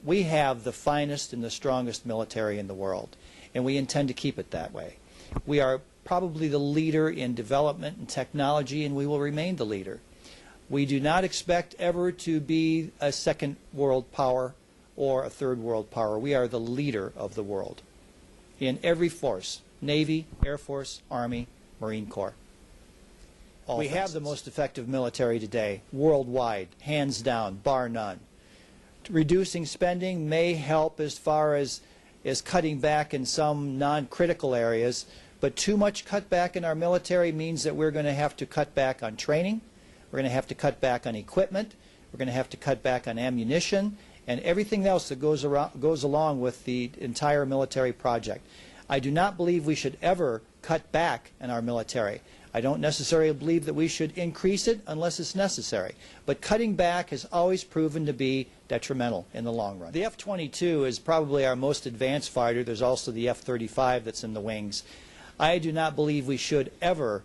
We have the finest and the strongest military in the world, and we intend to keep it that way. We are probably the leader in development and technology, and we will remain the leader. We do not expect ever to be a second world power or a third world power. We are the leader of the world in every force: Navy, Air Force, Army, Marine Corps. We have the most effective military today, worldwide, hands down, bar none. Reducing spending may help as far as cutting back in some non-critical areas, but too much cutback in our military means that we're going to have to cut back on training, we're going to have to cut back on equipment, we're going to have to cut back on ammunition, and everything else that goes along with the entire military project. I do not believe we should ever cut back in our military. I don't necessarily believe that we should increase it unless it's necessary. But cutting back has always proven to be detrimental in the long run. The F-22 is probably our most advanced fighter. There's also the F-35 that's in the wings. I do not believe we should ever,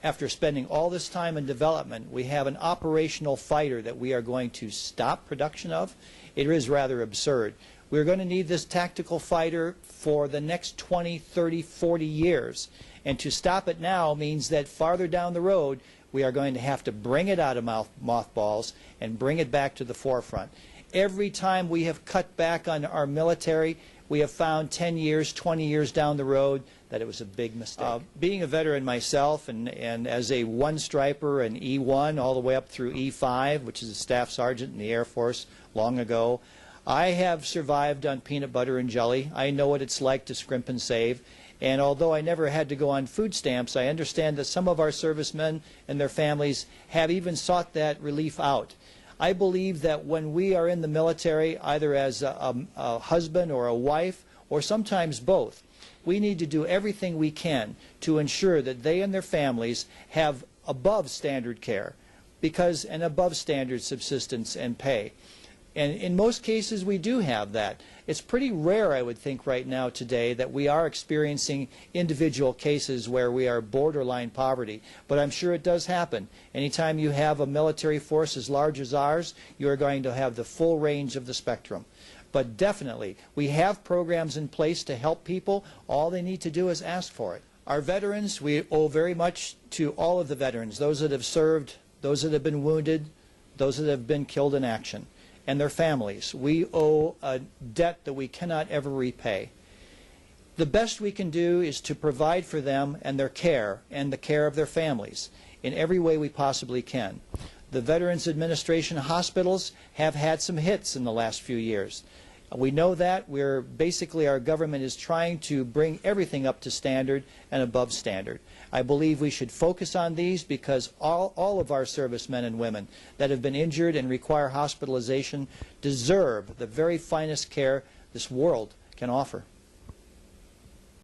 after spending all this time in development, we have an operational fighter that we are going to stop production of. It is rather absurd. We're going to need this tactical fighter for the next 20, 30, 40 years. And to stop it now means that farther down the road, we are going to have to bring it out of mothballs and bring it back to the forefront. Every time we have cut back on our military, we have found 10 years, 20 years down the road that it was a big mistake. Being a veteran myself and as a one-striper, an E1 all the way up through E5, which is a staff sergeant in the Air Force long ago, I have survived on peanut butter and jelly. I know what it's like to scrimp and save. And although I never had to go on food stamps, I understand that some of our servicemen and their families have even sought that relief out. I believe that when we are in the military, either as a husband or a wife, or sometimes both, we need to do everything we can to ensure that they and their families have above standard care, and above standard subsistence and pay. And in most cases we do have that. It's pretty rare, I would think, right now today that we are experiencing individual cases where we are borderline poverty. But I'm sure it does happen. Anytime you have a military force as large as ours, you are going to have the full range of the spectrum. But definitely, we have programs in place to help people. All they need to do is ask for it. Our veterans, we owe very much to all of the veterans, those that have served, those that have been wounded, those that have been killed in action, and their families. We owe a debt that we cannot ever repay. The best we can do is to provide for them and their care and the care of their families in every way we possibly can. The Veterans Administration hospitals have had some hits in the last few years. We know that. Basically our government is trying to bring everything up to standard and above standard. I believe we should focus on these because all of our servicemen and women that have been injured and require hospitalization deserve the very finest care this world can offer.